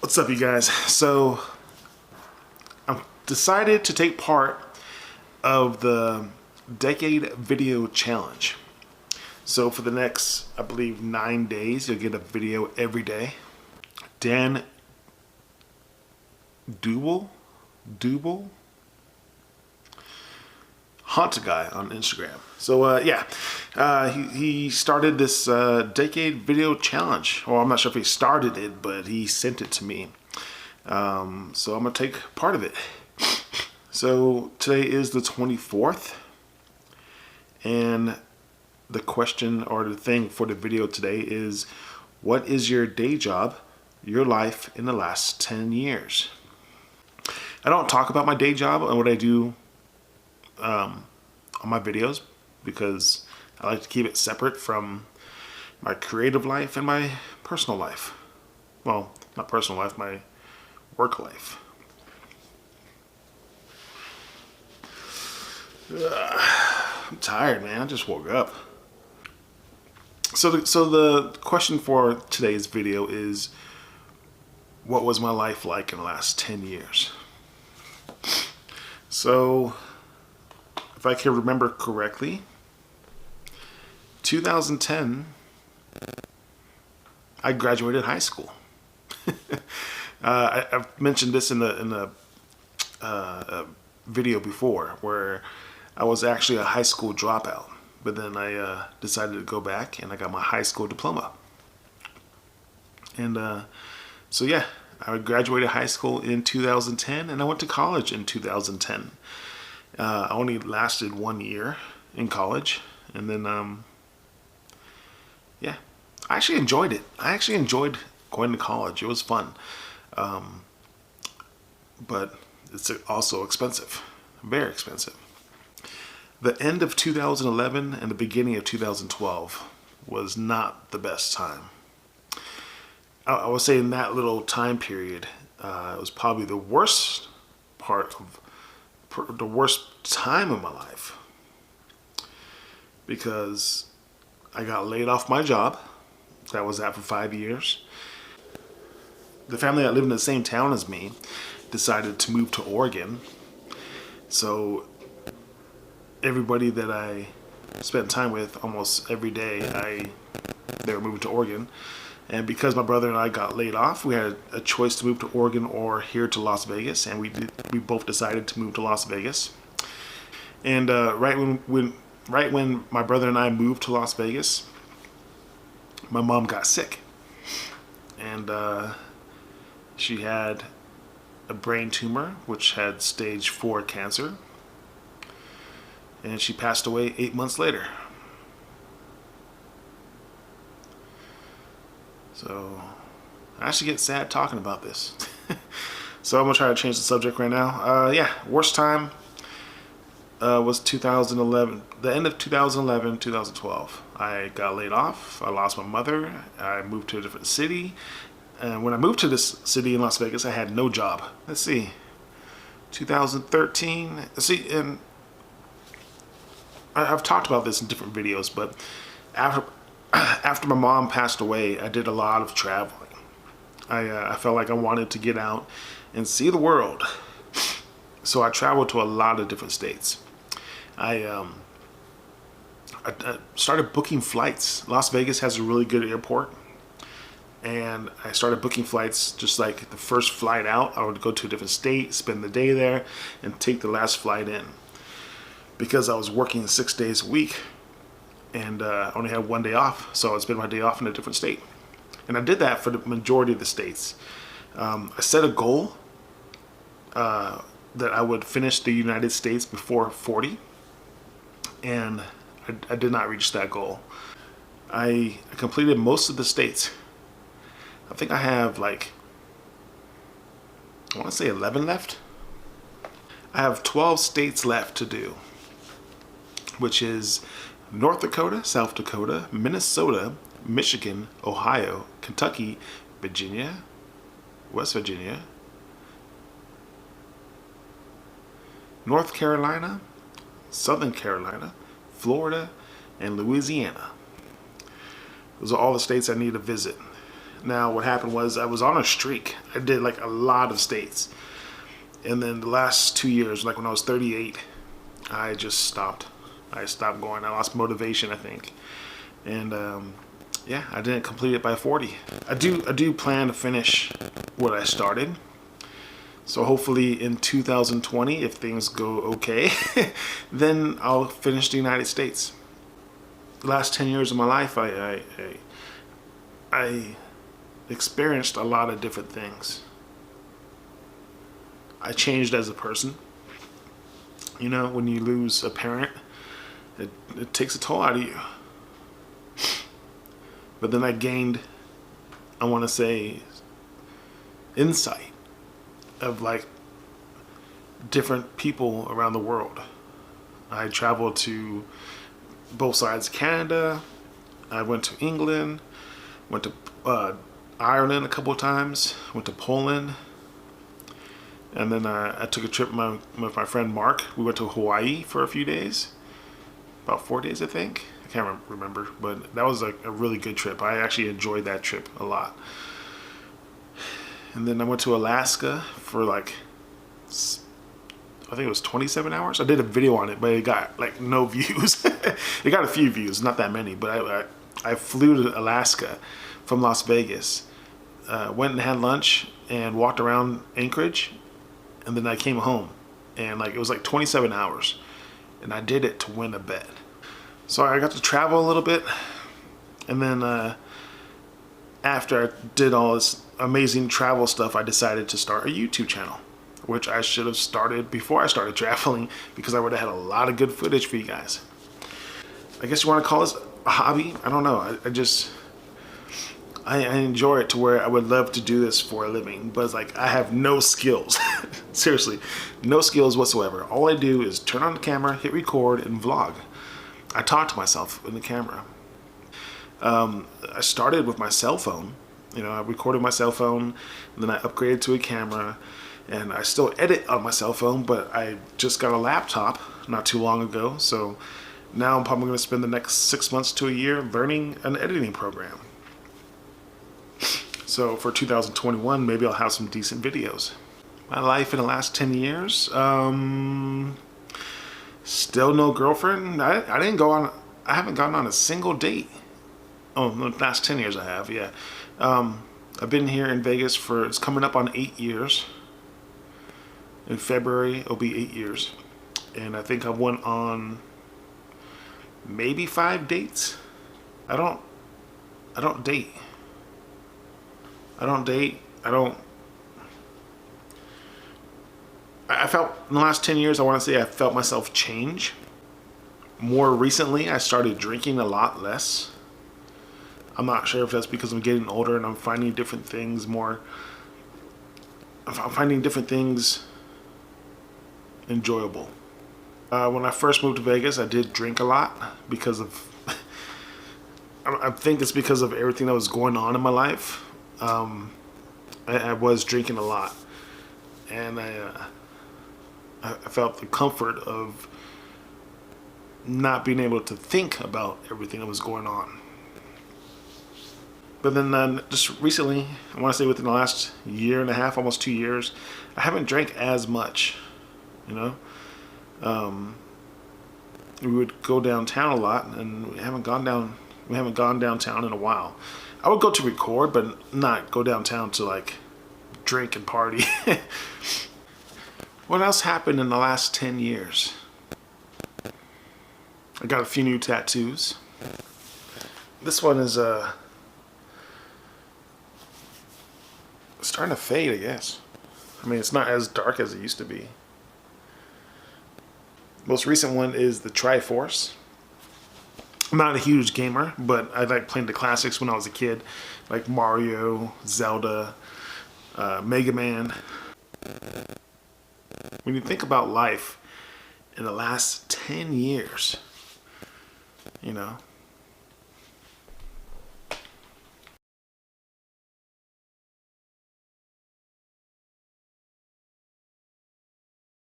What's up, you guys? So I'm decided to take part of the decade video challenge. So for the next, I believe, 9 days, you'll get a video every day. Dan Double Hunt guy on Instagram. So he started this decade video challenge. Well, I'm not sure if he started it, but he sent it to me. So I'm gonna take part of it. So today is the 24th, and the question or the thing for the video today is, what is your day job, your life in the last 10 years? I don't talk about my day job and what I do on my videos because I like to keep it separate from my creative life and my personal life. Well, not personal life, my work life. I'm tired, man. I just woke up. So the question for today's video is, what was my life like in the last 10 years? So, if I can remember correctly, 2010, I graduated high school. I've mentioned this in the video before, where I was actually a high school dropout, but then I decided to go back and I got my high school diploma. And so yeah, I graduated high school in 2010 and I went to college in 2010. I only lasted 1 year in college, and then yeah, I actually enjoyed it. I actually enjoyed going to college. It was fun, but it's also expensive, very expensive. The end of 2011 and the beginning of 2012 was not the best time. I would say in that little time period, it was probably the worst the worst time of my life, because I got laid off my job that I was at for 5 years. The family that lived in the same town as me decided to move to Oregon, so everybody that I spent time with almost every day, they were moving to Oregon. And because my brother and I got laid off, we had a choice to move to Oregon or here to Las Vegas, and we both decided to move to Las Vegas. And right when my brother and I moved to Las Vegas, my mom got sick, and she had a brain tumor which had stage 4 cancer, and she passed away 8 months later. So I actually get sad talking about this. So I'm gonna try to change the subject right now. Yeah, worst time was 2011, the end of 2011, 2012. I got laid off. I lost my mother. I moved to a different city. And when I moved to this city in Las Vegas, I had no job. Let's see, 2013. Let's see, and I've talked about this in different videos, but after my mom passed away, I did a lot of traveling. I felt like I wanted to get out and see the world. So I traveled to a lot of different states. I started booking flights. Las Vegas has a really good airport, and I started booking flights. Just like the first flight out, I would go to a different state, spend the day there, and take the last flight in. Because I was working 6 days a week, and I only had 1 day off, so I would spend my day off in a different state. And I did that for the majority of the states. I set a goal that I would finish the United States before 40, and I did not reach that goal. I completed most of the states. I think I have like, I want to say 11 left. I have 12 states left to do, which is North Dakota, South Dakota, Minnesota, Michigan, Ohio, Kentucky, Virginia, West Virginia, North Carolina, Southern Carolina, Florida, and Louisiana. Those are all the states I need to visit. Now what happened was I was on a streak. I did like a lot of states. And then the last 2 years, like when I was 38, I just stopped. I stopped going. I lost motivation, I think. And yeah, I didn't complete it by 40. I do plan to finish what I started. So hopefully in 2020, if things go okay, then I'll finish the United States. The last 10 years of my life, I experienced a lot of different things. I changed as a person. You know, when you lose a parent, it takes a toll out of you. But then I gained, I want to say, insight of like different people around the world. I traveled to both sides of Canada. I went to England, went to Ireland a couple of times, went to Poland, and then I took a trip with my friend Mark. We went to Hawaii for a few days, about 4 days I think. I can't remember, but that was like a really good trip. I actually enjoyed that trip a lot. And then I went to Alaska for like, I think it was 27 hours. I did a video on it, but it got like no views. It got a few views, not that many, but I flew to Alaska from Las Vegas, went and had lunch and walked around Anchorage, and then I came home, and like it was like 27 hours, and I did it to win a bet. So I got to travel a little bit, and then after I did all this amazing travel stuff, I decided to start a YouTube channel, which I should have started before I started traveling, because I would have had a lot of good footage for you guys. I guess you want to call this a hobby? I don't know. I enjoy it to where I would love to do this for a living, but it's like I have no skills. Seriously, no skills whatsoever. All I do is turn on the camera, hit record, and vlog. I talk to myself in the camera. I started with my cell phone. You know, I recorded my cell phone, and then I upgraded to a camera, and I still edit on my cell phone, but I just got a laptop not too long ago, so now I'm probably going to spend the next 6 months to a year learning an editing program. So for 2021, maybe I'll have some decent videos. My life in the last 10 years, still no girlfriend. I haven't gone on a single date. Oh, the last 10 years I have, yeah. I've been here in Vegas it's coming up on 8 years. In February, it'll be 8 years. And I think I went on maybe 5 dates. I don't date. I felt in the last 10 years, I want to say I felt myself change. More recently, I started drinking a lot less. I'm not sure if that's because I'm getting older and I'm finding different things I'm finding different things enjoyable. When I first moved to Vegas, I did drink a lot because of, I think it's because of everything that was going on in my life. I was drinking a lot, and I felt the comfort of not being able to think about everything that was going on. But then just recently, I want to say within the last year and a half, almost 2 years, I haven't drank as much, you know. We would go downtown a lot, and we haven't gone downtown in a while. I would go to record, but not go downtown to like drink and party. What else happened in the last 10 years? I got a few new tattoos. This one is starting to fade, I guess. I mean, it's not as dark as it used to be. Most recent one is the Triforce. I'm not a huge gamer, but I like playing the classics when I was a kid, like Mario, Zelda, Mega Man. When you think about life in the last 10 years, you know,